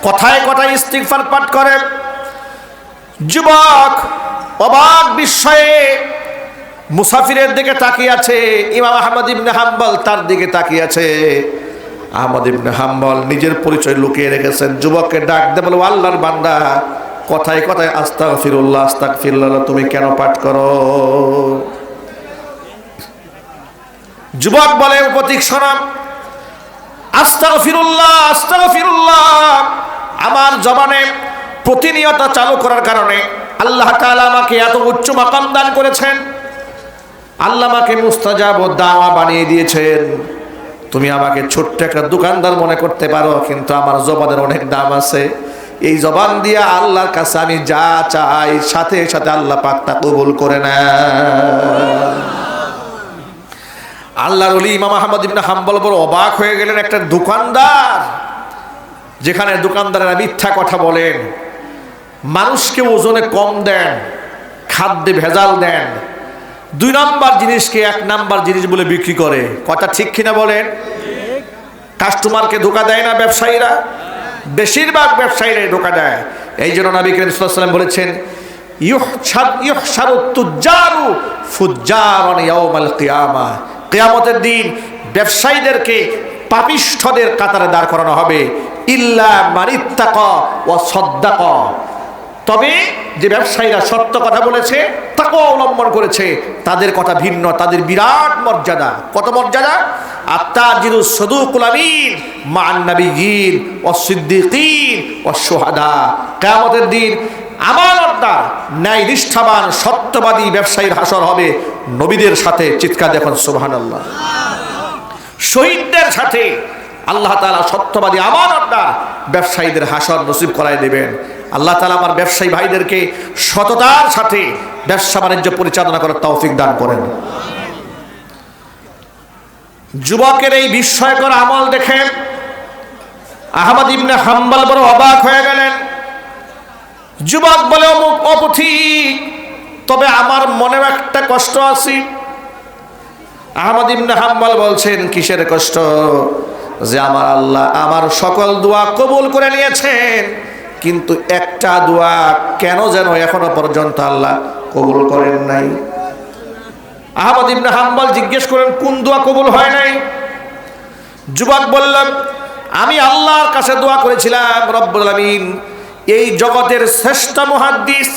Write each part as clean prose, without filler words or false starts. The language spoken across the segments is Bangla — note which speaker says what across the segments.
Speaker 1: কথায় কথায় ইস্তিগফার পাঠ করে। যুবক অবাক বিস্ময়ে মুসাফিরের দিকে তাকিয়ে আছে। ইমাম আহমদ ইবনে হাম্বল তার দিকে তাকিয়ে আছে। আহমদ ইবনে হাম্বল নিজের পরিচয় লুকিয়ে রেখেছেন। যুবককে ডাক দিয়ে বলে, আল্লাহর বান্দা, কথায় কথায় আস্তাগফিরুল্লাহ আস্তাগফিরুল্লাহ তুমি কেন পাঠ করো? যুবক বলে, উপতিক শোনাম, আস্তাগফিরুল্লাহ আস্তাগফিরুল্লাহ আমার জবানে প্রতিনিয়ত চালু করার কারণে আল্লাহ তাআলা আমাকে এত উচ্চ মাকাম দান করেছেন। আল্লাহ আমাকে মুস্তাজাব ও দাওয়া বানিয়ে দিয়েছেন। তুমি আমাকে ছোট্ট একটা দোকানদার মনে করতে পারো, কিন্তু আমার জবানের অনেক দাম আছে। এই জবান দিয়ে আল্লাহর কাছে আমি যা চাই সাথে সাথে আল্লাহ পাক তা কবুল করে নেন। আল্লাহর ওলি ইমাম আহমদ ইবনে হাম্বল বড় অবাক হয়ে গেলেন। একটা দোকানদার, যেখানে দোকানদারেরা মিথ্যা কথা বলেন, মানুষকে ওজনে কম দেন, খাদ্যে ভেজাল দেন, 2 নাম্বার জিনিসকে 1 নাম্বার জিনিস বলে বিক্রি করে। কথা ঠিক কিনা বলেন? কাস্টমারকে ধোকা দেয় না ব্যবসায়ীরা? বেশিরভাগ ব্যবসায়ীরাই ধোকা দেয়। এই জন্য নবী করিম সাল্লাল্লাহু আলাইহি ওয়াসাল্লাম বলেছেন, ইউহশারুত তুজ্জারু ফুজ্জারান ইয়াউমাল কিয়ামাহ, কিয়ামতের দিন ব্যবসায়ীদেরকে পাপিষ্ঠদের কাতারে দাঁড় করানো হবে। ইল্লা মানিত্তাকা ওয়া সাদ্দাকা, তবে যে ব্যবসায়ীরা সত্য কথা বলেছে, তাকওয়া অবলম্বন করেছে, তাদের কথা ভিন্ন, তাদের বিরাট মর্যাদা। কত মর্যাদা? আত-তাজিরুস সাদুকুল আমিন মা'আন নাবিয়্যিন ওয়াস সিদ্দিকিন ওয়াস শুহাদা। কিয়ামতের দিন আমানতদার, ন্যায় নিষ্ঠাবান, সত্যবাদী ব্যবসায়ীর হাসর হবে নবীদের সাথে। চিৎকার দেখুন সুবহানাল্লাহ। শহীদদের সাথে আল্লাহ তাআলা সত্যবাদী আমানতদার ব্যবসায়ীদের হাসর নসিব করায় দেবেন। আল্লাহ তাআলা আমার ব্যবসায়ী ভাইদেরকে সততার সাথে ব্যবসা বাণিজ্য পরিচালনা করার তৌফিক দান করেন। যুবকের এই বিস্ময়কর আমল দেখে আহমদ ইবনে হাম্বল বড় অবাক হয়ে গেলেন। যুবক বলে, অপথিক, তবে আমার মনে একটা কষ্ট আছে। আহমদ ইবনে হাম্বল বলছেন, কিসের কষ্ট? যে আমার আল্লাহ আমার সকল দোয়া কবুল করে নিয়েছেন, কিন্তু একটা দোয়া কেন যেন এখনো পর্যন্ত আল্লাহ কবুল করেন নাই। আহমদ ইবনে হাম্বল জিজ্ঞেস করেন, কোন দোয়া কবুল হয় নাই? যুবক বললাম, আমি আল্লাহর কাছে দোয়া করেছিলাম, রব্বুল আলামিন এই জগতের শ্রেষ্ঠ মুহাদ্দিস,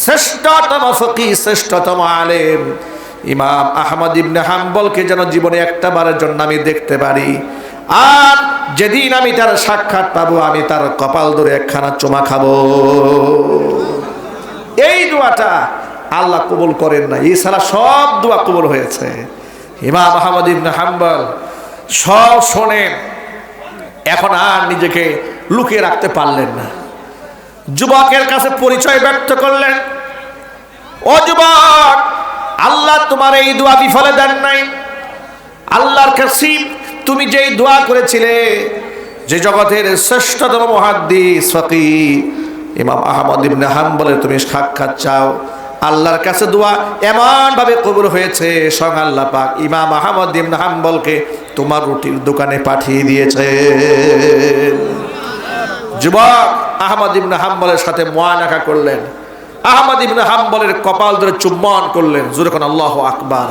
Speaker 1: শ্রেষ্ঠতম ফকিহ, শ্রেষ্ঠতম আলেম ইমাম আহমদ ইবনে হাম্বলকে যেন জীবনে একটা বারের জন্য আমি দেখতে পারি, আর যেদিন আমি তার সাক্ষাৎ পাবো আমি তার কপাল ধরে একখানা চুমা খাবো। এই দোয়াটা আল্লাহ কবুল করেন না, এছাড়া সব দোয়া কবুল হয়েছে। ইমাম আহমদ ইবনে হাম্বল সব শোনেন, এখন আর নিজেকে লুকিয়ে রাখতে পারলেন না। যুবকের কাছে পরিচয় ব্যক্ত করলেন, ও যুবক, আল্লাহ তোমার এই দোয়া বিফলে দেন নাই। আল্লাহর কাছে তুমি যেই দোয়া করেছিলে, যে জগতের শ্রেষ্ঠতম মুহাদ্দিস ফকিহ ইমাম আহমদ ইবনে হাম্বলের তুমি সাক্ষাৎ চাও, আল্লাহর কাছে দোয়া এমন ভাবে কবুল হয়েছে, স্বয়ং আল্লাহ পাক ইমাম আহমদ ইবনে হাম্বলকে তোমার রুটির দোকানে পাঠিয়ে দিয়েছে। যুবক আহমদ ইবনে হাম্বলের সাথে মুআনাকা করলেন, আহমদ ইবনে হাম্বলের কপাল ধরে চুম্বন করলেন। জোরে কোন আল্লাহু আকবার।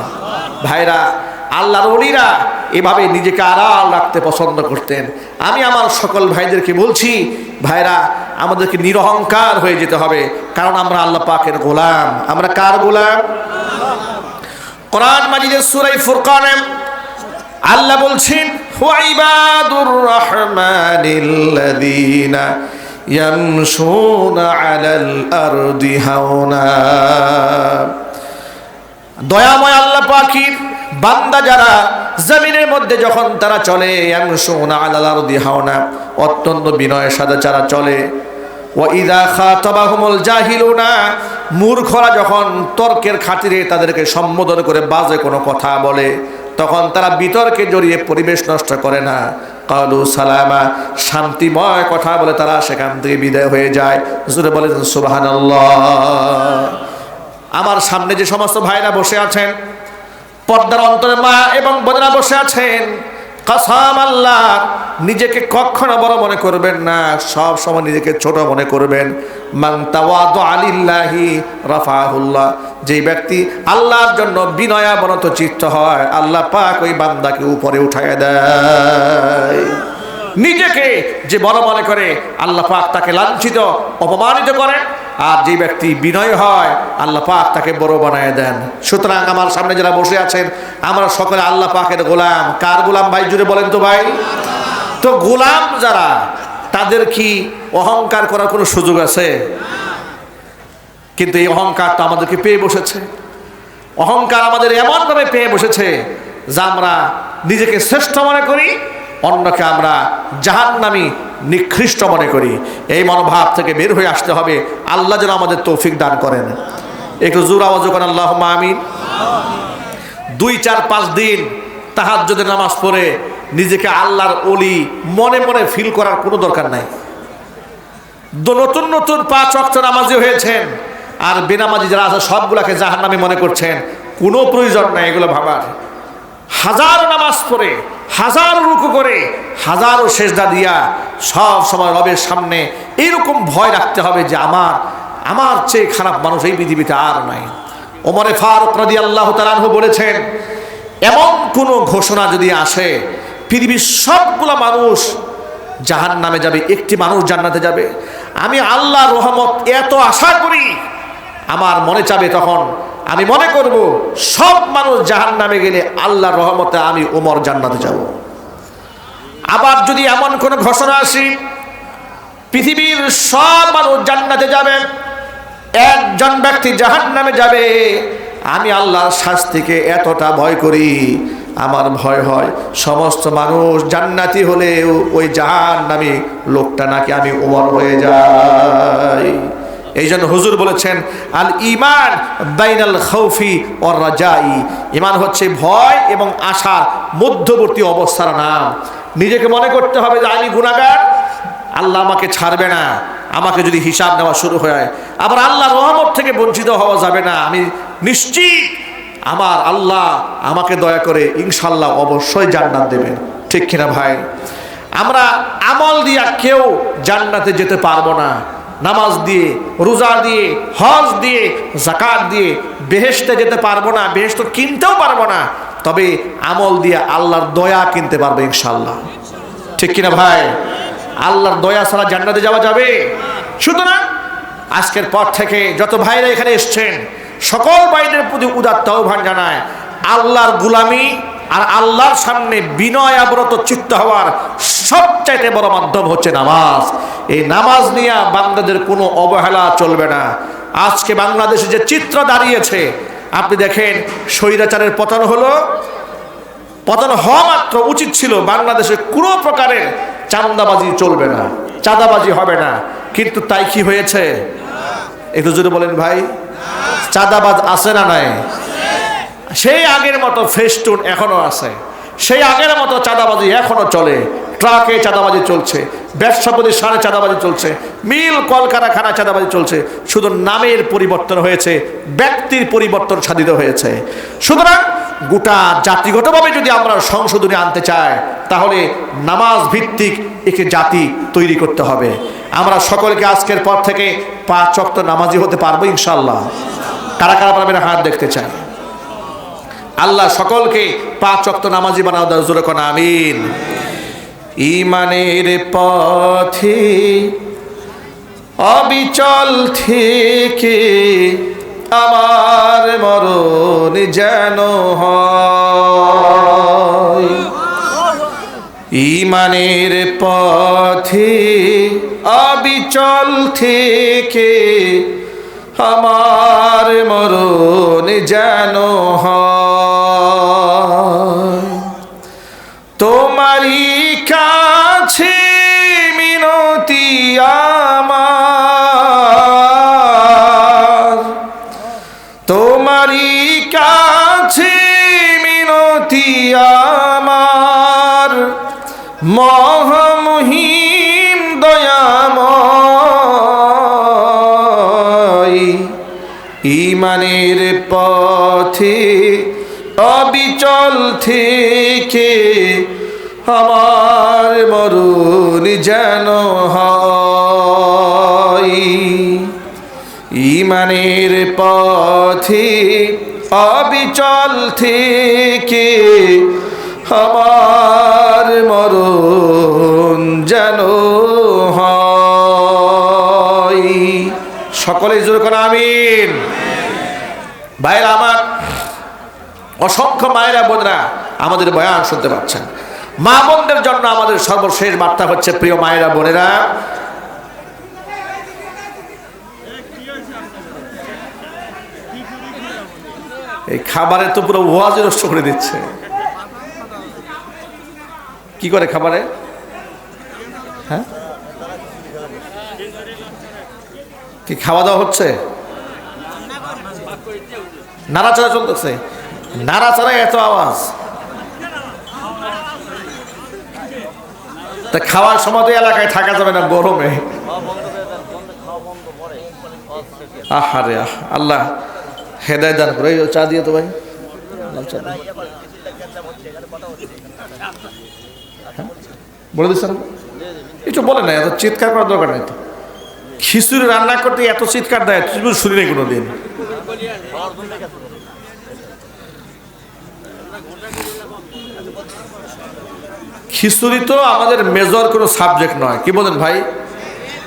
Speaker 1: ভাইরা, আল্লাহর ওলিরা এভাবে নিজেকে আড়াল রাখতে পছন্দ করতেন। আমি আমার সকল ভাইদেরকে বলছি, ভাইরা, আমাদেরকে নিরহংকার হয়ে যেতে হবে, কারণ আমরা আল্লাহ পাকের গোলাম। আমরা কার গোলাম? কোরআন মাজিদের সূরা ফুরকানে আল্লাহ বলছেন, ওয়া ইবাদুর রাহমানিল্লাযীনা ইয়ামশুনা আলাল আরদি হাওনা। দয়াময় আল্লাহ পাকের বান্দা যারা জমিনের মধ্যে যখন তারা চলে, ইয়ামশুনা আলাল আরদি হাওনা, অত্যন্ত বিনয়ের সাথে যারা চলে। ওয়া ইযা খাতাবাহুমুল জাহিলুনা, মূর্খরা যখন তর্কের খাতিরে তাদেরকে সম্বোধন করে বাজে কোনো কথা বলে, তখন তারা বিতর্কে জড়িয়ে পরিবেশ নষ্ট করে না। কালু সালামা, শান্তিময় কথা বলে তারা সেখান থেকে বিদায় হয়ে যায়। জোরে বলেন সুবহানাল্লাহ। আমার সামনে যে সমস্ত ভাইরা বসে আছেন, পর্দার অন্তরে মা এবং বোনেরা বসে আছেন, কসম আল্লাহ, নিজেকে কখনো বড় মনে করবেন না, সব সময় নিজেকে ছোট মনে করবেন। মান তাওয়াদা লিল্লাহি রাফাহুল্লাহ, যে ব্যক্তি আল্লাহর জন্য বিনয়াবনত চিত্ত হয়, আল্লাহ পাক ওই বান্দাকে উপরে উঠায় দেয়। নিজেকে যে বড় মনে করে, আল্লাহ পাক তাকে লাঞ্ছিত অপমানিত করেন। আর যে ব্যক্তি বিনয় হয়, আল্লাহ পাক তাকে বড় বানায় দেন। সুতরাং আমার সামনে যারা বসে আছেন, আমরা সকলে আল্লাহ পাকের গোলাম। কার গোলাম ভাই, জুড়ে বলেন তো ভাই? তো গোলাম যারা, তাদের কি অহংকার করার কোনো সুযোগ আছে? কিন্তু এই অহংকার তো আমাদেরকে পেয়ে বসেছে। অহংকার আমাদের এমনভাবে পেয়ে বসেছে যে আমরা নিজেকে শ্রেষ্ঠ মনে করি, অন্যকে আমরা জাহান্নামী নিকৃষ্ট মনে করি। এই মনোভাব থেকে বের হয়ে আসতে হবে। আল্লাহ যেন আমাদের তৌফিক দান করেন। একটু জোর আওয়াজ করেন আল্লাহুম্মা আমিন। 2, 4, 5 দিন তাহাজ্জুদের নামাজ পড়ে নিজেকে আল্লাহর ওলি মনে মনে ফিল করার কোনো দরকার নাই। নতুন নতুন 5 ওয়াক্ত নামাজি হয়েছেন, আর বেনামাজি যারা আছে সবগুলাকে জাহান্নামী মনে করছেন। কোনো প্রয়োজন নাই এগুলো ভাবার। হাজারো নামাজ পড়ে, হাজারো রুকু করে, হাজারো সেজদা দিয়া সব সময় রবের সামনে এরকম ভয় রাখতে হবে যে আমার চেয়ে খারাপ মানুষ এই পৃথিবীতে আর নাই। ওমরে ফারুক রাদিয়াল্লাহু তাআলা আনহু বলেছেন, এমন কোনো ঘোষণা যদি আসে পৃথিবীর সবগুলা মানুষ জাহান্নামে যাবে, একটি মানুষ জান্নাতে যাবে, আমি আল্লাহর রহমত এত আশা করি, আমার মনে চাবে তখন আমি মনে করব সব মানুষ জাহান্নামে গেলে আল্লাহর রহমতে আমি ওমর জান্নাতে যাব। আবার যদি এমন কোন ঘোষণা আসে পৃথিবীর সব মানুষ জান্নাতে যাবে, একজন ব্যক্তি জাহান্নামে যাবে, আমি আল্লাহর শাস্তিকে এতটা ভয় করি, আমার ভয় হয় সমস্ত মানুষ জান্নাতি হলেও ওই জাহান্নামী লোকটা নাকি আমি ওমর হয়ে যাই। এই জন্য হুজুর বলেছেন, আল ঈমান বাইনাল খাউফি ওয়ার রাজাই, ঈমান হচ্ছে ভয় এবং আশার মধ্যবর্তী অবস্থার নাম। নিজেকে মনে করতে হবে যে আমি গুনাহগার, আল্লাহ আমাকে ছাড়বে না, আমাকে যদি হিসাব নেওয়া শুরু হয়, আবার আল্লাহর রহমত থেকে বঞ্চিত হওয়া যাবে না। আমি নিশ্চিত আমার আল্লাহ আমাকে দয়া করে ইনশাল্লাহ অবশ্যই জান্নাত দেবেন। ঠিক কিনা ভাই? আমরা আমল দিয়া কেউ জান্নাতে যেতে পারবো না। নামাজ দিয়ে, রোজা দিয়ে, হজ দিয়ে, যাকাত দিয়ে বেহেশতে যেতে পারবো না, বেহেশত কিনতেও পারবো না, তবে আমল দিয়ে আল্লাহর দয়া কিনতে পারবে ইনশাল্লাহ। ঠিক কিনা ভাই? আল্লাহর দয়া ছাড়া জান্নাতে যাওয়া যাবে? সুতরাং আজকের পর থেকে যত ভাইরা এখানে এসছেন, সকল ভাইদের প্রতি উদাত্ত আহ্বান জানায়, আল্লাহর গুলামি আর আল্লাহর সামনে বিনয়াবরত চিত্ত হওয়ার সবচাইতে বড় মাধ্যম হচ্ছে নামাজ। এই নামাজ নিয়ে বান্দাদের কোনো অবহেলা চলবে না। আজকে বাংলাদেশে যে চিত্র দাঁড়িয়েছে, আপনি দেখেন, স্বৈরাচারের পতন হলো, পতন হওয়া মাত্র উচিত ছিল বাংলাদেশে কোনো প্রকারের চাঁদাবাজি চলবে না, চাঁদাবাজি হবে না, কিন্তু তাই কি হয়েছে? একটু জোরে বলেন ভাই। চাঁদাবাজ আছে না নাই? সেই আগের মতো ফেস্টুন এখনো আছে, সেই আগের মতো চাঁদাবাজি এখনো চলে। ট্রাকে চাঁদাবাজি চলছে, ব্যবসা প্রতিষ্ঠানে চাঁদাবাজি চলছে, মিল কলকারখানা চাঁদাবাজি চলছে। শুধু নামের পরিবর্তন হয়েছে, ব্যক্তির পরিবর্তন সাধিত হয়েছে। সুতরাং গোটা জাতিগতভাবে যদি আমরা সংশোধনী আনতে চাই, তাহলে নামাজ ভিত্তিক একটি জাতি তৈরি করতে হবে। আমরা সকলকে আজকের পর থেকে 5 ওয়াক্ত নামাজি হতে পারবো ইনশাল্লাহ? কারা কারা পারবেন হাত দেখতে চাই। আল্লাহ সকলকে 5 ওয়াক্ত নামাজি বানাও দাও, জোরে কোন আমিন। ঈমানের পথে অবিচল থেকে আমার মরণ যেন হয়, ঈমানের পথে অবিচল থেকে আমার মরণ যেন হয়। তোমারই কাছে মিনতি আমার, তোমারই কাছে মিনতি আমার, মহামহিম দয়াময়। ঈমানের পথে অবিচল থেকে আমার মরণ যেন হয় ঈমানের পথে অবিচল থেকে, আমার মরণ যেন হয়। সকলে জোরে করে আমিন। ভাইরা আমার, অসংখ্য মায়েরা বোনেরা আমাদের বয়ান শুনতে পাচ্ছেন। মা বোনদের জন্য আমাদের সর্বশেষ বার্তা হচ্ছে, প্রিয় মায়েরা বোনেরা, এই খাবারে তো পুরো ওয়াজ নষ্ট করে দিচ্ছে। কি করে খাবারে? হ্যাঁ, কি খাওয়া দাওয়া হচ্ছে? নাড়াচাড়া চলতেছে, নাড়াচাড়ায় এত আওয়াজ। তা খাওয়ার সময় তো এলাকায় থাকা যাবে না গরমে। আহারে আল্লাহ হেদায়েত দান করে। চা দিয়ে তো ভাই, বলে দিচ্ছেন একটু বলে না, এত চিৎকার করার দরকার নেই তো। খিচুড়ি রান্না করতে এত চিৎকার দেয়, শুনি নাই কোনো দিন। খিচুড়ি তো আমাদের মেজর কোনো সাবজেক্ট নয়, কি বলেন ভাই?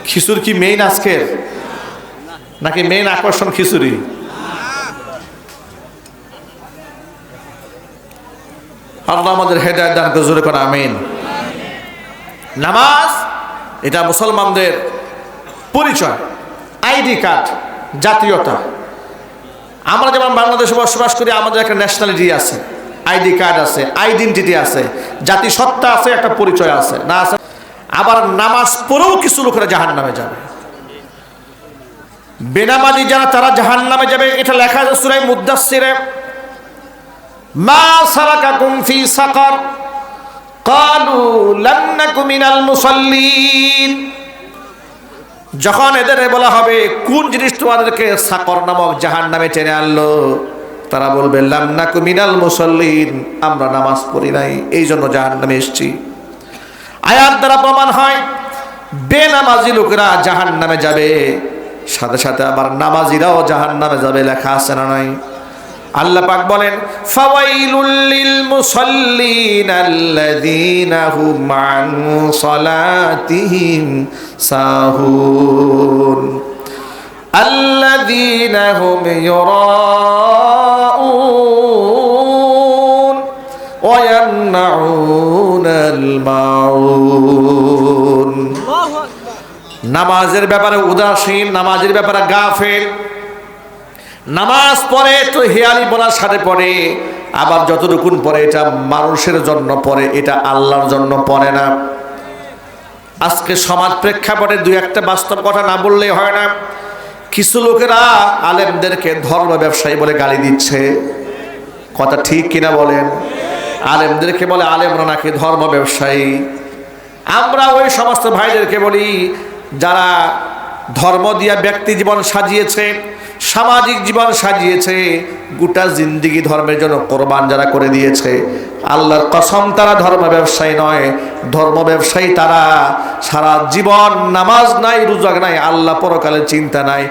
Speaker 1: খিচুড়ি কি মেইন আজকের, নাকি মেইন আকর্ষণ খিচুড়ি? আল্লাহ আমাদের হেদায়েত দান করে, জোরে করে আমিন। নামাজ এটা মুসলমানদের পরিচয়, আইডি কার্ড, জাতীয়তা। আমরা যেমন বাংলাদেশে বসবাস করি, আমাদের একটা ন্যাশনালিটি আছে, আইডি কার্ড আছে, আইডেন্টিটি আছে, জাতিসত্তা আছে, একটা পরিচয় আছে না আছে? আবার নামাজ পড়েও কিছু লোকেরা জাহান্নামে যাবে। বেনামাজি যারা, তারা জাহান্নামে যাবে। এটা লেখা আছে সূরা মুদ্দাসসিরে, মা সালাকাকুম ফি সাকার ক্বালু লাম নাকু মিনাল মুসাল্লিন। যখন এদের বলা হবে কোন জিনিস তোমাদেরকে সাকর নামক জাহান্নামে টেনে আনলো, তারা বলবে লাম নাকু মিনাল মুসাল্লিন, আমরা নামাজ পড়ি নাই, এই জন্য জাহান্নামে এসেছি। আয়াত দ্বারা প্রমাণ হয় বেনামাজি লোকেরা জাহান্নামে যাবে, সাথে সাথে আবার নামাজিরাও জাহান্নামে যাবে, লেখা আছে না নাই? আল্লাহ পাক বলেন, ফাওয়াইলুল লিল মুসাল্লিন আল্লাযীনা হুম আন সালাতিহিম সাহুন আল্লাযীনা হুম ইউরাউন ওয়া ইয়ামনাউনাল মাউন। নামাজের ব্যাপারে উদাসীন, নামাজের ব্যাপারে গাফেল। নামাজ পড়ে তো হেয়ালি বলার সাথে পড়ে, আবার যতটুকুন পড়ে এটা মানুষের জন্য পড়ে, এটা আল্লাহর জন্য পড়ে না। আজকে সমাজ প্রেক্ষাপটে দুই একটা বাস্তব কথা না বললেই হয় না। কিছু লোকেরা আলেমদেরকে ধর্ম ব্যবসায়ী বলে গালি দিচ্ছে, কথা ঠিক কিনা বলেন? আলেমদেরকে বলে আলেমরা নাকি ধর্ম ব্যবসায়ী। আমরা ওই সমস্ত ভাইদেরকে বলি যারা ধর্ম দিয়া ব্যক্তি জীবন সাজিয়েছে, সামাজিক জীবন সাজিয়েছে, গোটা জিন্দিগি ধর্মের জন্য কোরবান যারা করে দিয়েছে, আল্লাহর কসম তারা ধর্ম ব্যবসায়ী নয়। ধর্ম ব্যবসায়ী তারা সারা জীবন নামাজ নাই, রোজা নাই, আল্লাহ পরকালের চিন্তা নাই।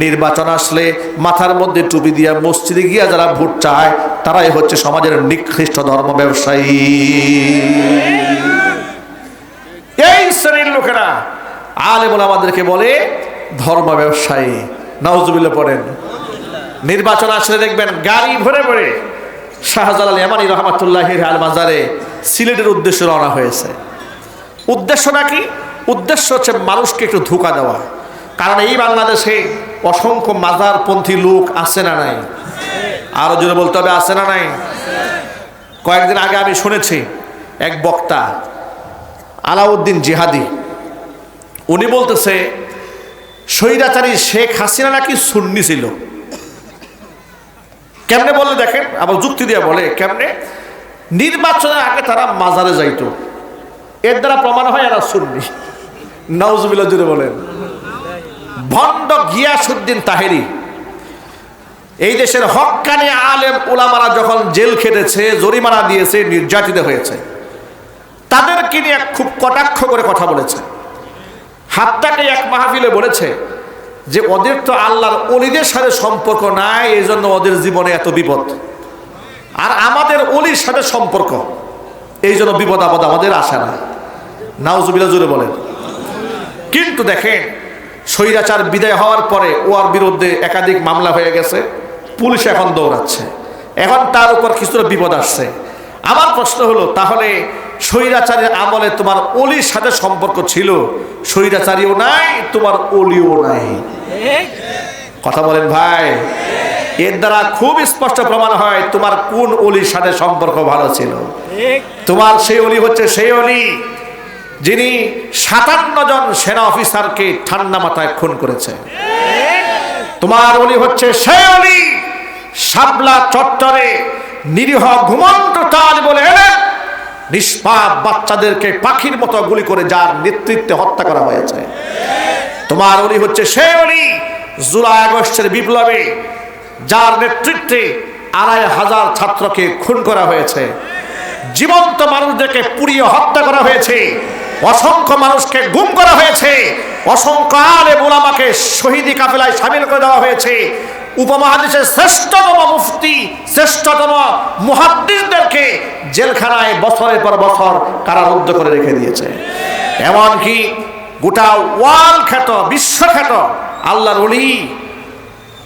Speaker 1: নির্বাচন আসলে মাথার মধ্যে টুপি দিয়া মসজিদে গিয়া যারা ভোট চায়, তারাই হচ্ছে সমাজের নিকৃষ্ট ধর্ম ব্যবসায়ী। এই শ্রেণীর লোকেরা আলেম ওলামাদেরকে বলে ধর্ম ব্যবসায়ী। নাউজুবিল্লাহ পড়েন। নির্বাচন আসলে দেখবেন গাড়ি ভরে ভরে শাহজালাল ইয়ামানী রহমাতুল্লাহি আল মাজারে সিলেটের উদ্দেশ্যে রওনা হয়েছে। উদ্দেশ্য নাকি? উদ্দেশ্য হচ্ছে মানুষকে একটু ধোঁকা দেওয়া। কারণ এই বাংলাদেশে অসংখ্য মাজারপন্থী লোক আছে না নাই? আরো জোরে বলতে হবে, আছে না নাই? কয়েকদিন আগে আমি শুনেছি এক বক্তা আলাউদ্দিন জিহাদি, উনি বলতেছে স্বৈরাচারী শেখ হাসিনা নাকি সুন্নি ছিল। কেমনে বলে দেখেন, আবার যুক্তি দিয়ে বলে কেমনে? নির্বাচনের আগে তারা মাজারে যাইতো, এর দ্বারা প্রমাণ হয় এরা সুন্নি। নাউজুবিল্লাহ জুড়ে বলেন। ভণ্ড গিয়াসউদ্দিন তাহেরি, এই দেশের হক্কানি আলেম উলামারা যখন জেল খেটেছে, জরিমানা দিয়েছে, নির্যাতিত হয়েছে, তাদেরকে নিয়ে খুব কটাক্ষ করে কথা বলেছে। হাত্তাকে এক মাহফিলে বলেছে যে ওদের তো আল্লাহর ওলিদের সাথে সম্পর্ক নাই, এই জন্য ওদের জীবনে এত বিপদ, আর আমাদের ওলির সাথে সম্পর্ক, এই জন্য বিপদ আপদ আমাদের আসে না। নাউজুবিল্লাহ জোরে বলেন। কিন্তু দেখেন স্বৈরাচার বিদায় হওয়ার পরে ওর বিরুদ্ধে একাধিক মামলা হয়ে গেছে, পুলিশ এখন দৌড়াচ্ছে, এখন তার উপর কিছুটা বিপদ আসছে। আমার প্রশ্ন হলো, তাহলে স্বৈরাচারের আমলে তোমার ওলির সাথে সম্পর্ক ছিল, স্বৈরাচারীও নাই, তোমার ওলিও নাই। কথা বলেন ভাই। এর দ্বারা খুব স্পষ্ট প্রমাণ হয় তোমার কোন ওলির সাথে সম্পর্ক ভালো ছিল। তোমার সেই ওলি হচ্ছে সেই ওলি যিনি 57 জন সেনা অফিসারকে ঠান্ডা মাথায় খুন করেছে। তোমার ওলি হচ্ছে সেই ওলি শাপলা চত্বরে নিরীহ ঘুমন্ত তাজ বলে নিষ্পাপ বাচ্চাদেরকে পাখির মতো গুলি করে যার নেতৃত্বে হত্যা করা হয়েছে। তোমার ওলি হচ্ছে সেই ওলি জুলাই আগস্টের বিপ্লবে যার নেতৃত্বে 2500 ছাত্রকে খুন করা হয়েছে, জীবন্ত মানুষদেরকে পুড়িয়ে হত্যা করা হয়েছে, অসংখ্য মানুষকে গুম করা হয়েছে, অসংখ্য আলেম উলামাকে শহীদি কাফেলায় শামিল করে দেওয়া হয়েছে, উপমহাদেশের শ্রেষ্ঠতম মুফতি, শ্রেষ্ঠতম মুহাদ্দিসদেরকে জেলখানায় বছরের পর বছর কারারুদ্ধ করে রেখে দিয়েছে। এমনকি গোটা ওয়ার্ল্ড খ্যাত, বিশ্বখ্যাত আল্লাহর ওলি,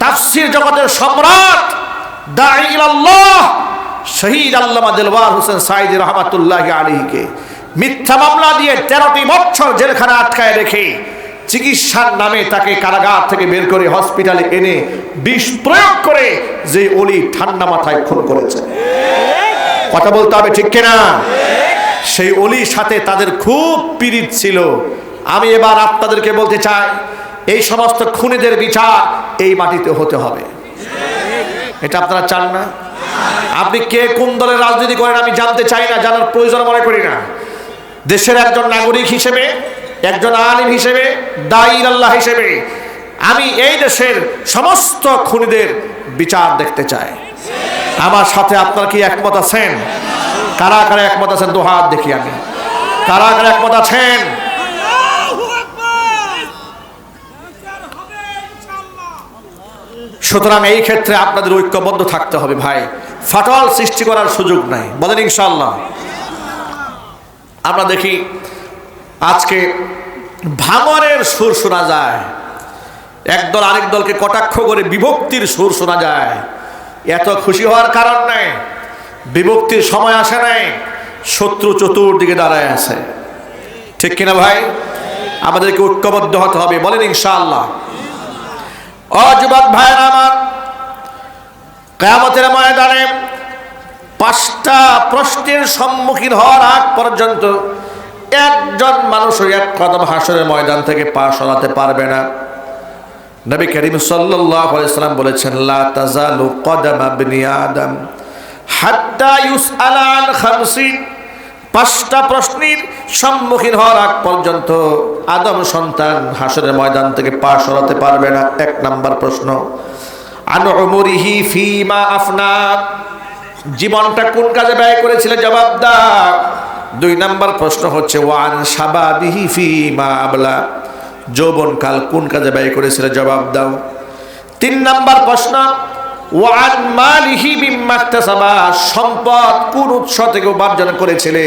Speaker 1: তাফসীর জগতের সম্রাট, দাঈ ইলাল্লাহ শহীদ আল্লামা দেলওয়ার হোসেন সাঈদী রহমাতুল্লাহি আলাইহিকে মিথ্যা মামলা দিয়ে 13টি বছর জেলখানা আটকায় রেখে চিকিৎসার নামে তাকে কারাগার থেকে বের করে হসপিটালে এনে বিষ প্রয়োগ করে যে ওলি ঠান্ডা মাথায় খুন করেছে। কথা বলতে হবে ঠিক কিনা? সেই ওলির সাথে তাদের খুব পীড়িত ছিল। আমি এবার আপনাদেরকে বলতে চাই, এই সমস্ত খুনিদের বিচার এই মাটিতে হতে হবে। এটা আপনারা চান না? আপনি কে কোন দলের রাজনীতি করেন আমি জানতে চাই না, জানার প্রয়োজন মনে করি না। দেশের একজন নাগরিক হিসেবে, একজন আলিম হিসেবে, দাঈ আল্লাহ হিসেবে আমি এই দেশের সমস্ত খুনিদের বিচার দেখতে চাই। আমার সাথে আপনারা কি একমত আছেন? কারা কারা একমত আছেন? দু হাত দেখি আমি। কারা কারা একমত আছেন? সুতরাং এই ক্ষেত্রে আপনাদের ঐক্যবদ্ধ থাকতে হবে ভাই, ফাটল সৃষ্টি করার সুযোগ নাই। বলেন ইনশাআল্লাহ। আমরা দেখি আজকে ভাঙনের সুর শোনা যায়, একদল আরেক দলকে কটাক্ষ করে বিভক্তির সুর শোনা যায়। এত খুশি হওয়ার কারণ নাই, বিভক্তির সময় আসে নাই, শত্রু চতুর্দিকে দাঁড়ায় আছে। ঠিক কিনা ভাই? আমাদেরকে ঐক্যবদ্ধ হতে হবে। বলেন ইনশাআল্লাহ। ও যুবক ভাইরা আমার, কিয়ামতের ময়দানে 5টা প্রশ্নের সম্মুখীন হওয়ার আগ পর্যন্ত একজন মানুষও এক কদম হাসরের ময়দান থেকে পা সরাতে পারবে না। নবী করিম সাল্লাল্লাহু আলাইহি সাল্লাম বলেছেন, লা তাজালু কদামা ইবনি আদম হাত্তা ইউসআলা আন খামসিন। 5টা প্রশ্নের সম্মুখীন হওয়ার আগ পর্যন্ত আদম সন্তান হাসরের ময়দান থেকে পা সরাতে পারবে না। 1 নাম্বার প্রশ্ন, আন উমরিহি ফিমা আফনা, জীবনটা কোন কাজে ব্যয় করেছিল, জবাব দাও। 2 নাম্বার প্রশ্ন হচ্ছে ওয়ান শাবাবিহি ফিমা আবলা, যৌবনকাল কোন কাজে ব্যয় করেছিল, জবাব দাও। 3 নাম্বার প্রশ্ন ওয়ান মালিহি মিম্মা ইকতাসাবা, সম্পদ কোন উৎস থেকে উপার্জন করেছিলে।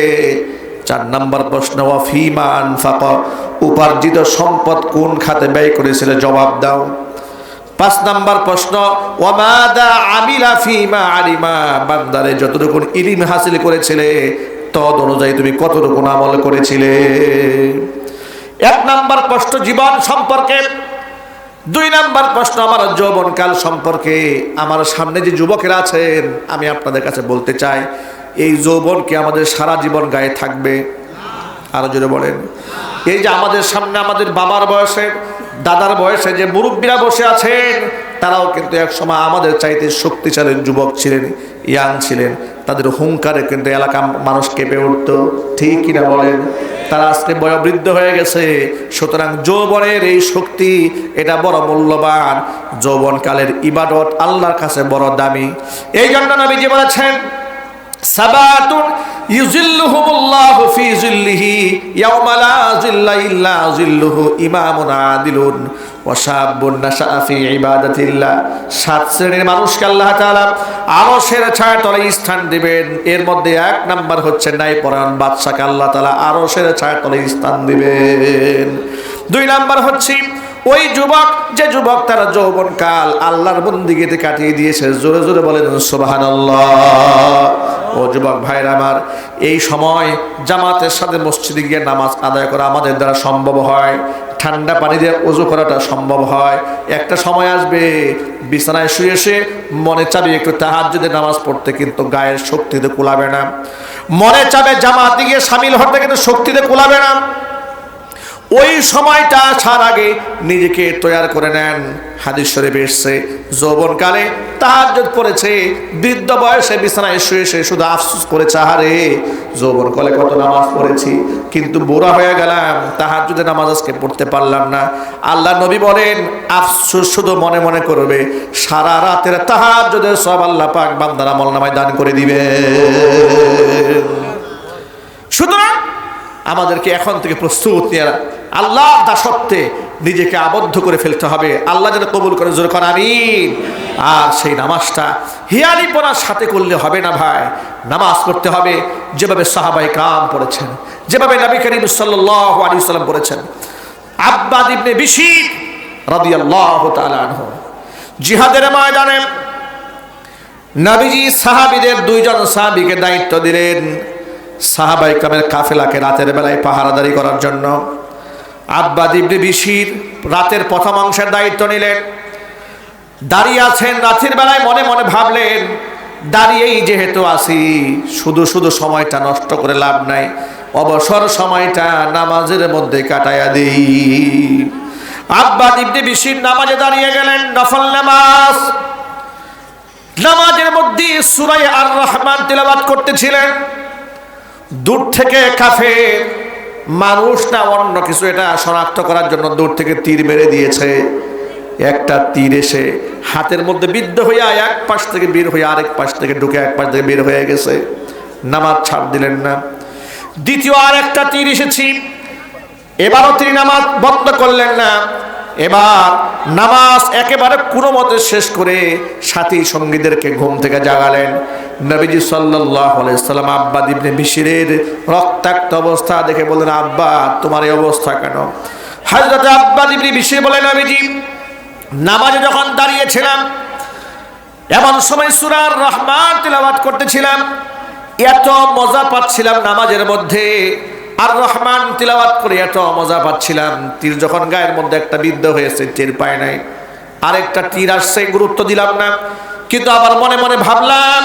Speaker 1: 4 নাম্বার প্রশ্ন ওয়া ফিমা আনফাকা, উপার্জিত সম্পদ কোন খাতে ব্যয় করেছিল, জবাব দাও। 5 নাম্বার প্রশ্ন ওয়া মাদা আমিলা ফিমা আলিমা, বান্দারে যতটুকু ইলম হাসিল করেছিলে তদ অনুযায়ী তুমি কতটুকু আমল করেছিলে। 1 নাম্বার প্রশ্ন জীবন সম্পর্কে, 2 নাম্বার প্রশ্ন আমার যৌবনকাল সম্পর্কে। আমার সামনে যে যুবকেরা আছেন, আমি আপনাদের কাছে বলতে চাই, এই যৌবন কি আমাদের সারা জীবন গায়ে থাকবে? আরো জোরে বলেন। এই যে আমাদের সামনে আমাদের বাবার বয়সে, দাদার বয়সে যে মুরব্বীরা বসে আছেন, তারাও কিন্তু এক সময় আমাদের চাইতে শক্তিশালী যুবক ছিলেন, ইয়াং ছিলেন। তাদের হুঙ্কারে কিন্তু এলাকা মানুষ কেঁপে উঠত। ঠিক কিনা বলেন? তারা আজকে বয়োবৃদ্ধ হয়ে গেছে। সুতরাং যৌবনের এই শক্তি, এটা বড় মূল্যবান। যৌবনকালের ইবাদত আল্লাহর কাছে বড় দামি। এই জন্য নবীজি বলেছেন, সাবাতুন ইউজিল্লুহুমুল্লাহু ফি জিল্লিহি ইয়াওমা লা জিল্লা ইল্লা জিল্লুহু ইমামুন আদিলুন ওয়া শাবুন নাশাআ ফি ইবাদাতিল্লাহ। 7 শ্রেণীর মানুষকে আল্লাহ তাআলা আরশের ছায়ার তলে স্থান দিবেন। এর মধ্যে 1 নাম্বার হচ্ছে ন্যায়পরায়ণ বাদশাকে আল্লাহ তাআলা আরশের ছায়ার তলে স্থান দিবেন। 2 নাম্বার হচ্ছে ওই যুবক, যে যুবক তারা যৌবনকাল আল্লাহর বন্দিগিতে কাটিয়ে দিয়েছে। জোরে জোরে বলেন সুবহানাল্লাহ। ও যুবক ভাইরা আমার, এই সময় জামাতের সাথে মসজিদে গিয়ে নামাজ আদায় করা আমাদের দ্বারা সম্ভব হয়, ঠান্ডা পানি দিয়ে ওযু করাটা সম্ভব হয়। একটা সময় আসবে বিছানায় শুয়ে শুয়ে মনে চাবে একটু তাহাজ্জুদের নামাজ পড়তে, কিন্তু গায়ের শক্তিতে কুলাবে না। মনে চাবে জামাতে গিয়ে শামিল হতে, কিন্তু শক্তিতে কুলাবে না। ওই সময়টা আসার আগে নিজেকে তৈরি করে নেন। হাদিস শরীফে এসেছে, যৌবনকালে তাহাজ্জুদ পড়েছে, বৃদ্ধ বয়সে বিছানায় শুয়ে শুয়ে শুধু আফসোস করেছে, আহারে যৌবনকালে কত নামাজ পড়েছি, কিন্তু বুড়া হয়ে গেলাম, তাহাজ্জুদের নামাজ আজকে পড়তে পারলাম না। আল্লাহ নবী বলেন, আফসোস শুধু মনে মনে করবে, সারা রাতের তাহাজ্জুদের সওয়াব আল্লাহ পাক বান্দার আমলনামায় দান করে দিবে। সুতরাং আমাদেরকে এখন থেকে প্রস্তুত নিয়ে আল্লাহর দাসত্বে নিজেকে আবদ্ধ করে ফেলতে হবে। আল্লাহ যেন কবুল করে, জোরে করে আমিন। আর সেই নামাজটা হিয়ালিপনার সাথে করলে হবে না ভাই। নামাজ পড়তে হবে যেভাবে সাহাবায়ে কেরাম পড়েছেন, যেভাবে নবী করিম সাল্লাল্লাহু আলাইহি ওয়াসাল্লাম পড়েছেন। আব্বাদ ইবনে বিশির রাদিয়াল্লাহু তাআলা আনহু জিহাদের ময়দানে নবীজি সাহাবীদের 2 জন সাহাবীকে দায়িত্ব দিলেন সাহাবায়ে কেরামের কাফেলাকে রাতের বেলায় পাহারাদারি করার জন্য। আব্বাদ ইবনে বিশির রাতের প্রথম অংশের দায়িত্ব নিলেন। দাঁড়িয়ে আছেন রাতের বেলায়, মনে মনে ভাবলেন, দাঁড়িয়েই যেহেতু আসি, শুধু শুধু সময়টা নষ্ট করে লাভ নাই, অবসর সময়টা নামাজের মধ্যে কাটায়া দেই। আব্বাদ ইবনে বিশির নামাজে দাঁড়িয়ে গেলেন, নফল নামাজ। নামাজের মধ্যে সূরা আর রহমান তিলাওয়াত করতেছিলেন। দূর থেকে কাফের মানুষ না অন্য কিছু, এটা শনাক্ত করার জন্য দূর থেকে তীর মেরে দিয়েছে। একটা তীর এসে হাতের মধ্যে বিদ্ধ হইয়া এক পাশ থেকে বের হয়ে আরেক পাশ থেকে ঢুকে এক পাশ থেকে বের হয়ে গেছে। নামাজ ছাড় দিলেন না। দ্বিতীয় আর একটা তীর এসেছি, এবারও তিনি নামাজ বন্ধ করলেন না। এবার নামাজ একেবারে কোনো মতে শেষ করে সাথী সঙ্গীদেরকে ঘুম থেকে জাগালেন। নবীজি সাল্লাল্লাহু আলাইহি সাল্লাম আব্বাদ ইবনে বিশিরের রক্তাক্ত অবস্থা দেখে বললেন, আব্বা তোমার এই অবস্থা কেন? হযরত আব্বাদ ইবনে বিশির বলেন, নবীজি নামাজে যখন দাঁড়িয়েছিলাম এমন সময় সূরা আর রহমান তিলাওয়াত করতেছিলাম, এত মজা পাচ্ছিলাম নামাজের মধ্যে, আর রহমান তিলাওয়াত করে এত মজা পাচ্ছিলাম, তীর যখন গায়ের মধ্যে একটা বিদ্ধ হয়েছে টের পায় নাই, আরেকটা তীর আসছে গুরুত্ব দিলাম না। কিন্তু আবার মনে মনে ভাবলাম,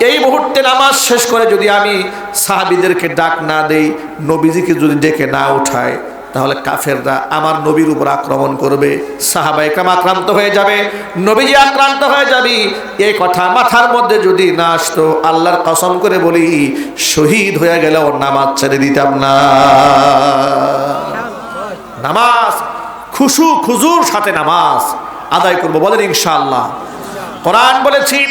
Speaker 1: এই মুহূর্তে নামাজ শেষ করে যদি আমি সাহাবীদেরকে ডাক না দেই, নবীজিকে যদি ডেকে না উঠায়, তাহলে কাফেররা আমার নবীর উপর আক্রমণ করবে, সাহাবায়ে কেরাম আক্রান্ত হয়ে যাবে, নবীজি আক্রান্ত হয়ে যাবে। এই কথা মাথার মধ্যে যদি না আসতো, আল্লাহর কসম করে বলি শহীদ হয়ে গেলেও নামাজ ছেড়ে দিতাম না। নামাজ খুশু খুজুর সাথে নামাজ আদায় করব, বলেন ইনশাআল্লাহ। কোরআন বলেছি,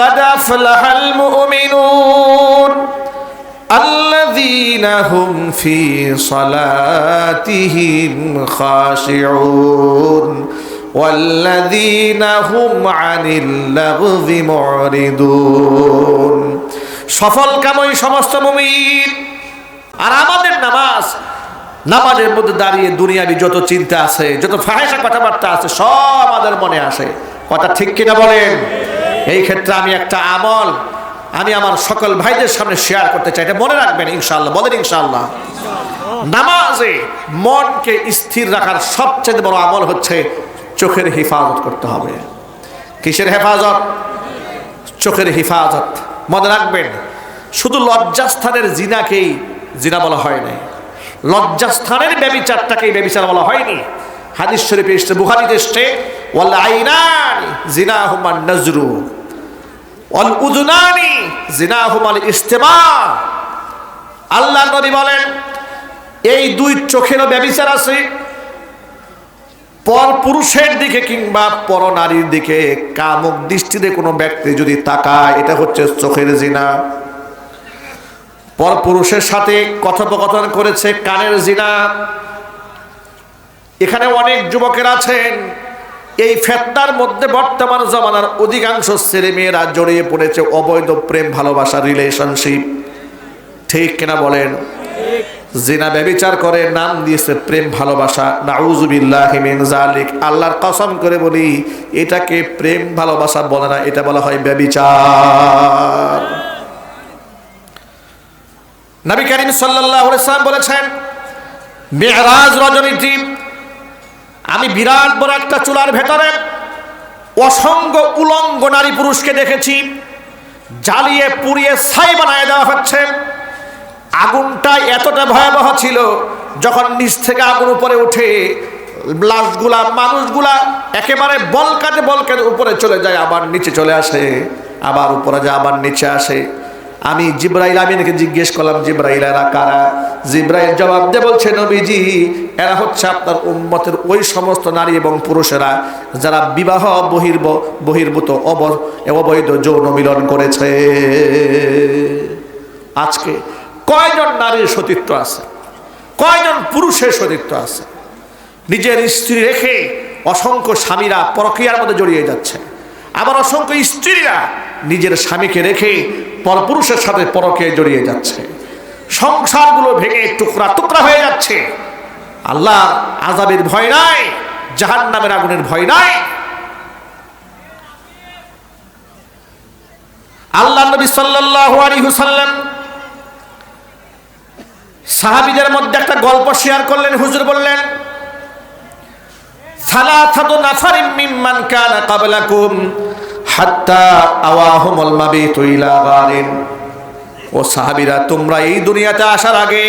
Speaker 1: قد أفلح المؤمنون الذين هم في صلاتهم خاشعون والذين هم عن اللغو معرضون। সফল কামই সমস্ত মুমিন। আর আমাদের নামাজের মধ্যে দাঁড়িয়ে দুনিয়াবি যত চিন্তা আছে, যত ফাহিশা কথাবার্তা আছে, সব আমাদের মনে আসে। কথা ঠিক কিনা বলেন? এই ক্ষেত্রে আমি একটা আমল আমি আমার সকল ভাইদের সামনে শেয়ার করতে চাই, এটা মনে রাখবেন ইনশাআল্লাহ, বলেন ইনশাআল্লাহ। নামাজে মনকে স্থির রাখার সবচেয়ে বড় আমল হচ্ছে চোখের হেফাজত করতে হবে। কিসের হেফাজত? চোখের হেফাজত। মনে রাখবেন, শুধু লজ্জাস্থানের জিনাকেই জিনা বলা হয় নাই, লজ্জাস্থানের ব্যভিচারটাকেই ব্যভিচার বলা হয়নি। হাদিস শরীফে এসেছে, বুখারীতে এসেছে, ওয়াল আইনানি জিনাহুমা নাজরু ওয়াল উযুনানি জিনাহুমা ইস্তিমা। আল্লাহ নবী বলেন, এই 2 চোখেরও ব্যভিচার আছে। পর পুরুষের দিকে কিংবা পর নারীর দিকে কামুক দৃষ্টিতে কোনো ব্যক্তি যদি তাকায়, এটা হচ্ছে চোখের জিনা। পরপুরুষের সাথে কথোপকথন করেছে, কানের জিনা। এখানে অনেক যুবকের আছেন, এই ফেতনার মধ্যে বর্তমান জমানার অধিকাংশ ছেলে মেয়েরা জড়িয়ে পড়েছে অবৈধ প্রেম ভালোবাসা রিলেশনশিপ। ঠিক কিনা বলেন? জিনা ব্যভিচার করে, নাম দিয়েছে প্রেম ভালোবাসা। নাউযুবিল্লাহি মিন যালিক। আল্লাহর কসম করে বলি, এটাকে প্রেম ভালোবাসা বলে না, এটা বলা হয় ব্যভিচার। নবী করিম সাল্লাল্লাহু আলাইহি ওয়াসাল্লাম বলেছেন, মিরাজ রজনীতে আমি বিরাট বড় একটা চুলার ভেতরে অসংখ্য উলঙ্গ নারী পুরুষকে দেখেছি, জ্বালিয়ে পুড়িয়ে ছাই বানায় দেওয়া হচ্ছে। আগুনটা এতটা ভয়াবহ ছিল, যখন নিচ থেকে আগুন উপরে উঠে লাশগুলা, মানুষগুলা একেবারে বলকাতে বলকাতে উপরে চলে যায়, আবার নিচে চলে আসে, আবার উপরে যায়, আবার নিচে আসে। আমি জিব্রাইল আমিনকে জিজ্ঞেস করলাম, জিব্রাইল এরা কারা? জিব্রাইল জবাব দিয়ে বলছে, নবীজি এরা হচ্ছে আপনার উম্মতের ওই সমস্ত নারী এবং পুরুষেরা যারা বিবাহ বহির্ভূত অবৈধ যৌন মিলন করেছে। আজকে কয়জন নারীর সতীত্ব আছে, কয়জন পুরুষের সতীত্ব আছে? নিজের স্ত্রী রেখে অসংখ্য স্বামীরা পরকীয়ার মধ্যে জড়িয়ে যাচ্ছে, আবার অসংখ্য স্ত্রীরা নিজের স্বামীকে রেখে পরপুরুষের সাথে পরকীয়ায় জড়িয়ে যাচ্ছে। সংসারগুলো ভেঙে টুকরা টুকরা হয়ে যাচ্ছে। আল্লাহ আযাবের ভয় নাই, জাহান্নামের আগুনের ভয় নাই। আল্লাহ নবী সাল্লাল্লাহু আলাইহি ওয়াসাল্লাম সাহাবীদের মধ্যে একটা গল্প শেয়ার করলেন। হুজুর বললেন, সালাসাতু নাফারিন মিম্মান কানা ক্বাবলাকুম হাত্তা আওয়াহুমুল মাবিতু ইলা গারিন। ও সাহাবীরা, তোমরা এই দুনিয়াতে আসার আগে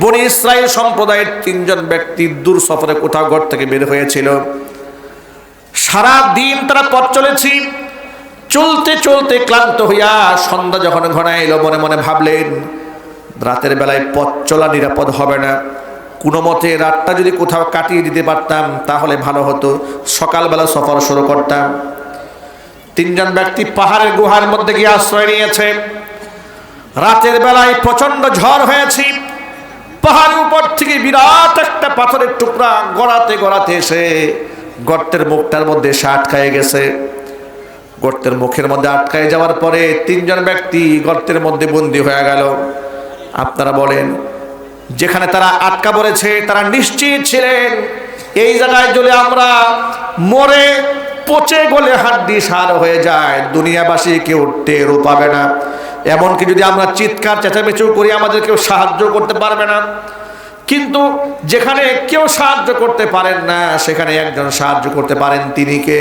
Speaker 1: বনি ইসরাইল সম্প্রদায়ের 3 জন ব্যক্তি দূর সফরে কোথাও ঘর থেকে বের হয়েছিল। সারা দিন তারা পথ চলেছি, চলতে চলতে ক্লান্ত হইয়া সন্ধ্যা যখন ঘনায় এলো, মনে মনে ভাবলেন রাতের বেলায় পথ চলা নিরাপদ হবে না, কোনো মতে রাতটা যদি কোথাও কাটিয়ে দিতে পারতাম তাহলে ভালো হতো, সকালবেলা সফর শুরু করতাম। 3 জন ব্যক্তি পাহাড়ের গুহার মধ্যে গিয়ে আশ্রয় নিয়েছে। রাতের বেলায় প্রচন্ড ঝড় হয়েছে, পাহাড়ের উপর থেকে বিরাট একটা পাথরের টুকরা গড়াতে গড়াতে এসে গর্তের মুখটার মধ্যে এসে আটকায় গেছে। গর্তের মুখের মধ্যে আটকায় যাওয়ার পরে 3 জন ব্যক্তি গর্তের মধ্যে বন্দী হয়ে গেল। আপনারা বলেন, যেখানে তারা আটকা পড়েছে তারা নিশ্চিত ছিলেন এই জায়গায় যদি আমরা মরে পচে গলে হাড্ডি সার হয়ে যায়, দুনিয়াবাসী কেউ টেরও পাবে না। এমনকি যদি আমরা চিৎকার চেঁচামেচিও করি আমাদের কেউ সাহায্য করতে পারবে না। কিন্তু যেখানে কেউ সাহায্য করতে পারেন না সেখানে একজন সাহায্য করতে পারেন, তিনি কে?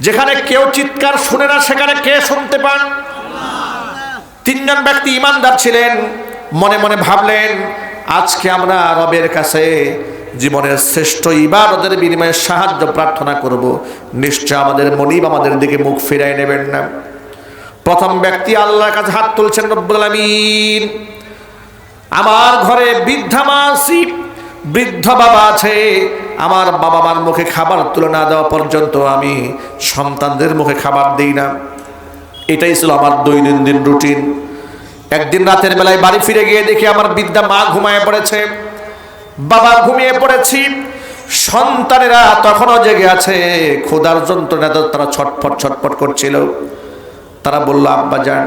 Speaker 1: যেখানে কেউ চিৎকার শুনে না সেখানে কে শুনতে পান? 3 জন ব্যক্তি ইমানদার ছিলেন, মনে মনে ভাবলেন আজকে আমরা রবের কাছে জীবনের শ্রেষ্ঠ ইবাদতের বিনিময়ে সাহায্য প্রার্থনা করব, নিশ্চয় আমাদের মনিব আমাদের দিকে মুখ ফিরাই নেবেন না। প্রথম ব্যক্তি আল্লাহর কাছে হাত তুলছেন, রব্বুল আলামিন আমার ঘরে বৃদ্ধা মা আছে, বৃদ্ধ বাবা আছে, আমার বাবা মার মুখে খাবার তুলে না দেওয়া পর্যন্ত আমি সন্তানদের মুখে খাবার দিই না। এটাই ছিল আমার দৈনন্দিন রুটিন। একদিন রাতের বেলায় বাড়ি ফিরে গিয়ে দেখি আমার বৃদ্ধা মা ঘুমায় পড়েছে, বাবা ঘুমিয়ে পড়েছি, সন্তানেরা তখনও জেগে আছে। ক্ষুধার যন্ত্রণা তারা ছটফট ছটফট করছিল। তারা বলল, আব্বা যান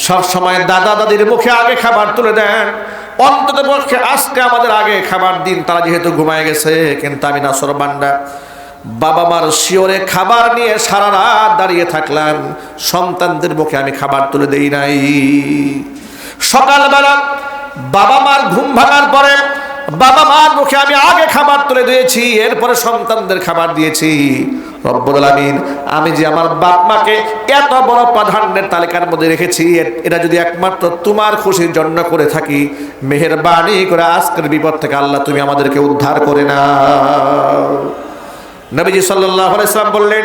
Speaker 1: সব সময় দাদা দাদির মুখে আগে খাবার তুলে দেন, অন্তত পক্ষে আজকে আমাদের আগে খাবার দিন। তারা যেহেতু ঘুমায় গেছে, কিন্তু আমি নাছরবান্দা বাবা মার শিওরে খাবার নিয়ে সারা রাত দাঁড়িয়ে থাকলাম, সন্তানদের মুখে আমি খাবার তুলে দেই নাই। সকালবেলা বাবা মার ঘুম ভাঙার পরে বাবা মার মুখে আমি আগে খাবার তুলে দিয়েছি, এরপরে সন্তানদের খাবার দিয়েছি। রব্বুল আলামিন, আমি যে আমার বাপ মাকে এত বড় প্রাধান্যের তালিকার মধ্যে রেখেছি, এটা যদি একমাত্র তোমার খুশির জন্য করে থাকি, মেহেরবানি করে আজকের বিপদ থেকে আল্লাহ তুমি আমাদেরকে উদ্ধার করে নাও। নবীজি সাল্লাল্লাহু আলাইহি ওয়াসাল্লাম বললেন,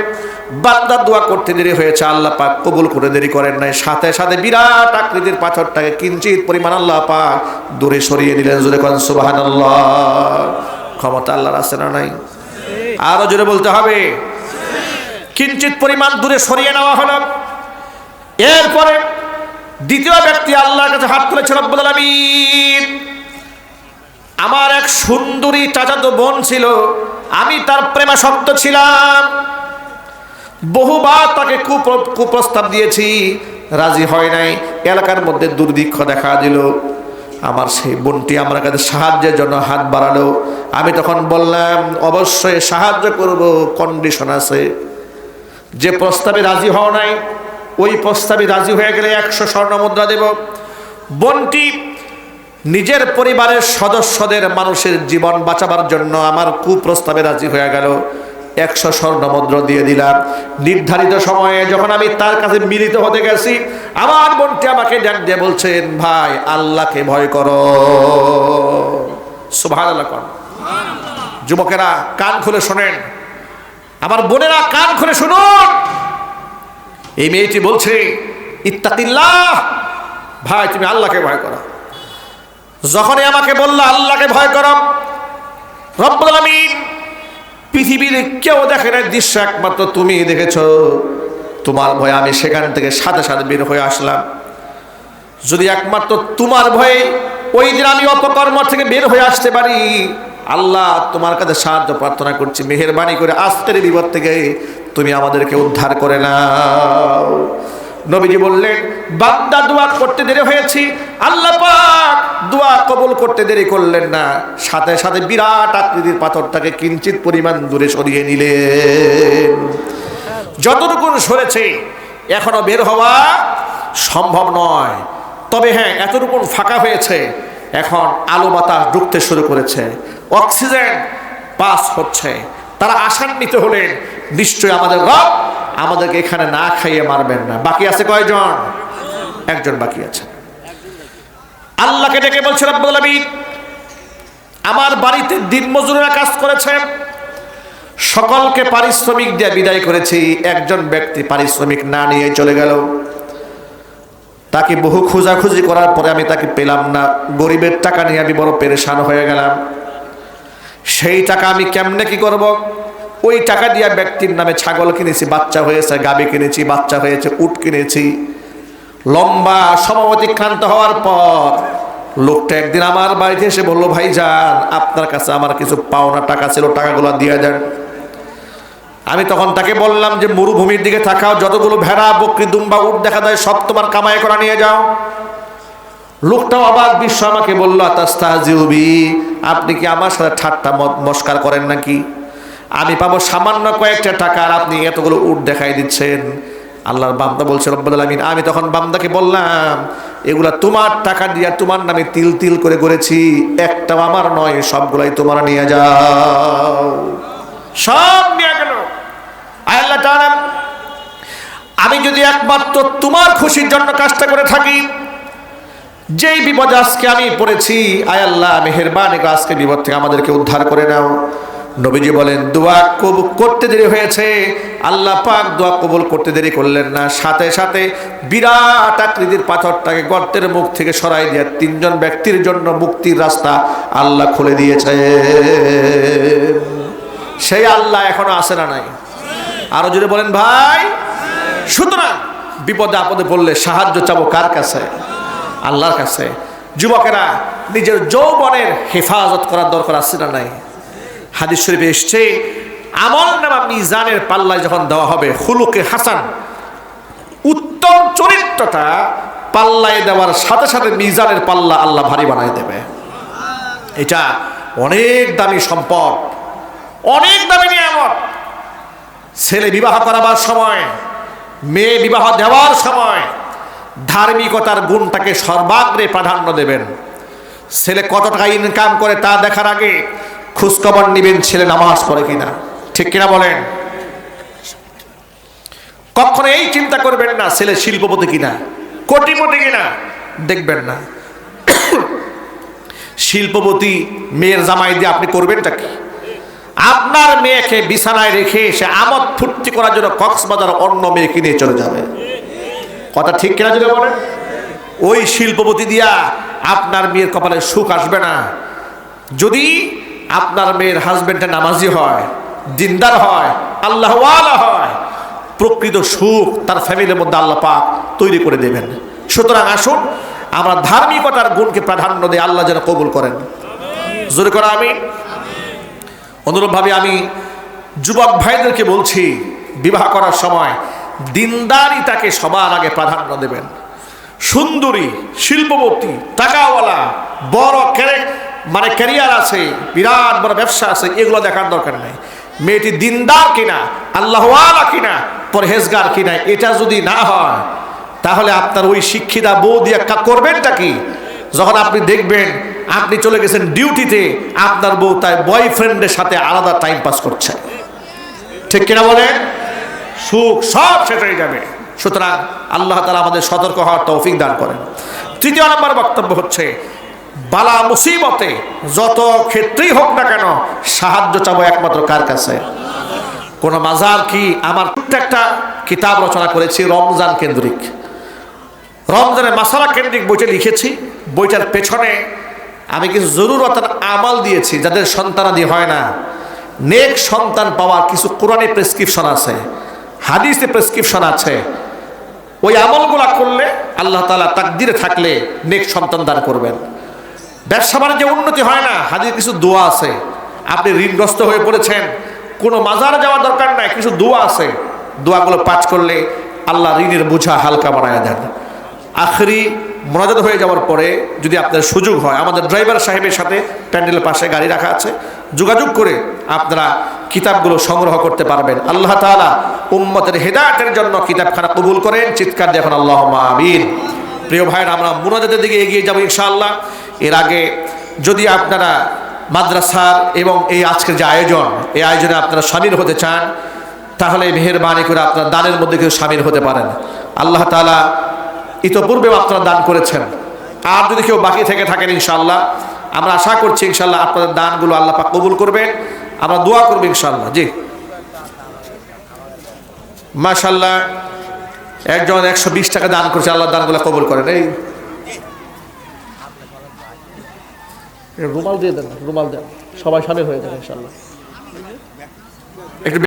Speaker 1: বান্দা দোয়া করতে দেরি হয়েছে, আল্লাহ পাক কবুল করে দেরি করেন নাই। সাথে সাথে বিরাট আকৃতির পাথরটাকে কিঞ্চিত পরিমাণ আল্লাহ পাক দূরে সরিয়ে দিলেন। জোরে কোন সুবহানাল্লাহ। ক্ষমতা আল্লাহর আছে না নাই? আরো জোরে বলতে হবে। কিঞ্চিত পরিমাণ দূরে সরিয়ে নেওয়া হলো। এরপরে দ্বিতীয় ব্যক্তি আল্লাহর কাছে হাত তুলেছে রব্বুল আলামিন, আমার এক সুন্দরী চাচাতো বোন ছিল, আমি তার প্রেমাসক্ত ছিলাম, বহুবার তাকে কুপ্রস্তাব দিয়েছি, রাজি হয় নাই, এলাকার মধ্যে দুর্ভিক্ষ দেখা দিল, আমার সেই বোনটি আমার কাছে সাহায্যের জন্য হাত বাড়ালো, আমি তখন বললাম অবশ্যই সাহায্য করব, কন্ডিশন আছে। যে প্রস্তাবে রাজি হও নাই, ওই প্রস্তাবে রাজি হয়ে গেলে 100 স্বর্ণ মুদ্রা দেব। বোনটি নিজের পরিবারের সদস্যদের মানুষের জীবন বাঁচাবার জন্য আমার কুপ্রস্তাবে রাজি হয়ে গেল, 100 স্বর্ণ মুদ্রা দিয়ে দিলাম। নির্ধারিত সময়ে যখন আমি তার কাছে মিলিত হতে গেছি, আমার বোনটি আমাকে ডাক দিয়ে বলছেন, ভাই আল্লাহকে ভয় করো। সুবহানাল্লাহ। যুবকেরা কান খুলে শোনেন, আমার বোনেরা কান খুলে শুনুন, এই মেয়েটি বলছে ইত্তাকিল্লাহ, ভাই তুমি আল্লাহকে ভয় করো। যখনই আমাকে বলল আল্লাহকে ভয় করো, রব্বুল আলামিন পৃথিবীর কেউ দেখে না দৃশ্য একমাত্র তুমি দেখেছো, তোমার ভয়ে আমি সেখান থেকে সাথে সাথে বের হয়ে আসলাম। যদি একমাত্র তোমার ভয়ে ওই দিন আমি অপকর্ম থেকে বের হয়ে আসতে পারি, আল্লাহ তোমার কাছে সাহায্য প্রার্থনা করছি, মেহেরবানি করে আজকের বিপদ থেকে তুমি আমাদেরকে উদ্ধার করে নাও। নবীজি বললেন, বান্দা দোয়া করতে দেরি হয়েছে, আল্লাহ পাক দোয়া কবুল করতে দেরি করলেন না, সাথে সাথে বিরাট আকৃতির পাথরটাকে কিঞ্চিত পরিমাণ দূরে সরিয়ে নিলেন। যতটুকু সরেছে এখনো বের হওয়া সম্ভব নয়, তবে হ্যাঁ এতটুকু ফাঁকা হয়েছে, এখন আলো বাতাস ঢুকতে শুরু করেছে, অক্সিজেন পাস হচ্ছে। তারা আশান্বিত হলেন, নিশ্চয়ই আমাদের রব আমাদেরকে এখানে না খাইয়ে মারবেন না। বাকি আছে কয়জন? একজন বাকি আছে। আল্লাহকে ডেকে বলছে রব্বুল আলামিন, আমার বাড়িতে দিনমজুরেরা কাজ করেছে, সকলকে পারিশ্রমিক দিয়ে বিদায় করেছি, একজন ব্যক্তি পারিশ্রমিক না নিয়ে চলে গেল। তাকে বহু খোঁজাখুঁজি করার পরে আমি তাকে পেলাম না, গরিবের টাকা নিয়ে আমি বড় পেরেশান হয়ে গেলাম। সেই টাকা আমি কেমনে কি করব? ওই টাকা দিয়ে ব্যক্তির নামে ছাগল কিনেছি, বাচ্চা হয়েছে, গাভী কিনেছি, বাচ্চা হয়েছে, উট কিনেছি। লম্বা সময় অতিক্রান্ত হওয়ার পর লোকটা একদিন আমার বাড়িতে এসে বলল, ভাইজান আপনার কাছে আমার কিছু পাওনা টাকা ছিল, টাকাগুলো দিয়ে দেন। আমি তখন তাকে বললাম যে মরুভূমির দিকে থাকাও, যতগুলো ভেড়া বকরি দুম্বা উট দেখা যায় সব তোমার কামাই করা নিয়ে যাও। লোকটাও অবাক বিশ্ব আমাকে বলল, আতাস্তাহজিউবি, আপনি কি আমার সাথে ঠাট্টা মস্কার করেন নাকি? আমি পাবো সামান্য কয়েকটা টাকা আর আপনি এতগুলো উট দেখাই দিচ্ছেন। আল্লাহর বান্দা বলছে রব্বুল আলামিন, আমি তখন বান্দাকে বললাম, এগুলা তোমার টাকা দিয়া তোমার নামে তিল তিল করে করেছি, একটাও আমার নয়, সবগুলাই তোমার নিয়ে যাও। সব নিয়ে গেল। আল্লাহ তাআলা, আমি যদি একমাত্র তোমার খুশির জন্য কাজটা করে থাকি, যেই বিপদ আজকে আমি পড়েছি, আয় আল্লাহ মেহেরবানি করে আজকে বিপদ থেকে আমাদেরকে উদ্ধার করে নাও। নবীজি বলেন, দোয়া কবুল করতে দেরি হয়েছে, আল্লাহ পাক দোয়া কবুল করতে দেরি করলেন না, সাথে সাথে বিরাট আকৃতির পাথরটাকে গর্তের মুখ থেকে সরাই দিয়ে 3 জন ব্যক্তির জন্য মুক্তির রাস্তা আল্লাহ খুলে দিয়েছে। সেই আল্লাহ এখনো আসে না নাই? আরো জোরে বলেন ভাই। সুতরাং বিপদে আপদে পড়লে সাহায্য চাবো কার কাছে? আল্লাহর কাছে। যুবকেরা নিজের যৌবনের হেফাজত করার দরকার আছে না নাই? হাদিস শরীফে এসছে, আমলনামা মিজানের পাল্লায় যখন দেওয়া হবে, খুলুকে হাসান, উত্তম চরিত্রটা পাল্লায় দেওয়ার সাথে সাথে মিজানের পাল্লা আল্লাহ ভারী বানায় দেবে। এটা অনেক দামি সম্পদ, অনেক দামি নিয়ামত। ছেলে বিবাহ করাবার সময়, মেয়ে বিবাহ দেওয়ার সময় ধার্মিকতার গুণটাকে সর্বাগ্রে প্রাধান্য দেবেন। ছেলে কত টাকা ইনকাম করে তা দেখার আগে খোঁজখবর নিবেন ছেলে নামাজ পড়ে কিনা, ঠিক কিনা বলেন? কখনো এই চিন্তা করবেন না ছেলে শিল্পপতি কিনা, কোটিপতি কিনা, দেখবেন না। শিল্পপতি মেয়ের জামাই দিয়ে আপনি করবেনটা কি? আপনার মেয়েকে বিছানায় রেখে সে আমোদ ফুর্তি করার জন্য কক্সবাজার অন্য মেয়ে কিনে চলে যাবে। কথা ঠিক কিনা যদি বলেন? ওই শিল্পপতি দিয়া আপনার মেয়ের কপালে সুখ আসবে না। যদি আপনার মেয়ের হাজবেন্ডটা নামাজি হয়, দিনদার হয়, আল্লাহওয়ালা হয়, প্রকৃত সুখ তার ফ্যামিলির মধ্যে আল্লাহ পাক তৈরি করে দেবেন। সুতরাং আসুন আমরা ধার্মিকতার গুণকে প্রাধান্য দিয়ে আল্লাহ যেন কবুল করেন। জোরে করে আমিন। অনুরূপভাবে আমি যুবক ভাইদেরকে বলছি, বিবাহ করার সময় দিনদারিতাকে সবার আগে প্রাধান্য দেবেন। সুন্দরী, শিল্পপতি, টাকাওয়ালা, বড় ক্যারিয়ার আছে, বিরাট বড় ব্যবসা আছে, এগুলো দেখার দরকার নেই। মেয়েটি দিনদার কিনা, আল্লাহওয়ালা কিনা, পরহেজগার কিনা, এটা যদি না হয় তাহলে আপনার ওই শিক্ষিতা বউ দিয়ে করবেনটা কি? যখন আপনি দেখবেন আপনি চলে গেছেন ডিউটিতে, আপনার বউ তাই বয়ফ্রেন্ডের সাথে আলাদা টাইম পাস করছে, ঠিক কিনা বলেন? সুখ সব শেষ হয়ে যাবে। সুতরাং আল্লাহ তাআলা আমাদের সতর্ক হওয়ার তৌফিক দান করেন। তৃতীয় নম্বর বক্তব্য হচ্ছে, বালা মুসিবতে যত ক্ষেত্রেই হোক না কেন সাহায্য চাবো একমাত্র কার কাছে? কোন মাজার কি? আমার একটা কিতাব রচনা করেছি রমজান কেন্দ্রিক, রমজানের মাসালা কেন্দ্রিক বইটা লিখেছি। বইটার পেছনে আমি কিছু জরুরতান আমল দিয়েছি, যাদের সন্তানাদি হয় না, নেক সন্তান পাওয়ার কিছু কোরআনে প্রেসক্রিপশন আছে, হাদিসে প্রেসক্রিপশন আছে। ওই আমলগুলা করলে আল্লাহ তাআলা তাকদিরে থাকলে নেক সন্তান দান করবেন। ব্যবসা বাণিজ্যে উন্নতি হয় না, হাদিসে কিছু দোয়া আছে। আপনি ঋণগ্রস্ত হয়ে পড়েছেন, কোনো মাজারে যাওয়ার দরকার নাই, কিছু দোয়া আছে, দোয়াগুলো পাঠ করলে আল্লাহ ঋণের বোঝা হালকা বানায় দেন। আখরি মোনাজাত হয়ে যাওয়ার পরে যদি আপনার সুযোগ হয়, আমাদের ড্রাইভার সাহেবের সাথে প্যান্ডেলের পাশে গাড়ি রাখা আছে, যোগাযোগ করে আপনারা কিতাবগুলো সংগ্রহ করতে পারবেন। আল্লাহ তাআলা উম্মতের হেদায়েতের জন্য কিতাবখানা কবুল করেন। চিৎকার দিয়ে এখন আল্লাহুম্মা আমিন। প্রিয় ভাইরা, আমরা মোনাজাতের দিকে এগিয়ে যাব ইনশাআল্লাহ। এর আগে যদি আপনারা মাদ্রাসার এবং এই আজকের যে আয়োজন, এই আয়োজনে আপনারা শামিল হতে চান, তাহলে মেহেরবানি করে আপনারা দানের মধ্যে কেউ শামিল হতে পারেন। আল্লাহ তাআলা ইতোপূর্বেও আপনারা দান করেছেন, আর যদি কেউ বাকি থেকে থাকেন ইনশাআল্লাহ আমরা আশা করছি ইনশাআল্লাহ আপনাদের দানগুলো আল্লাহ পাক কবুল করবেন। আমরা দোয়া করব ইনশাআল্লাহ। জি মাশাআল্লাহ, একজন 120 টাকা দান করেছে, আল্লাহ দানগুলো কবুল করেন। এই রুমাল দিয়ে দেন, রুমাল দেন, সবাই শামিল হয়ে যাবে ইনশাআল্লাহ। একটু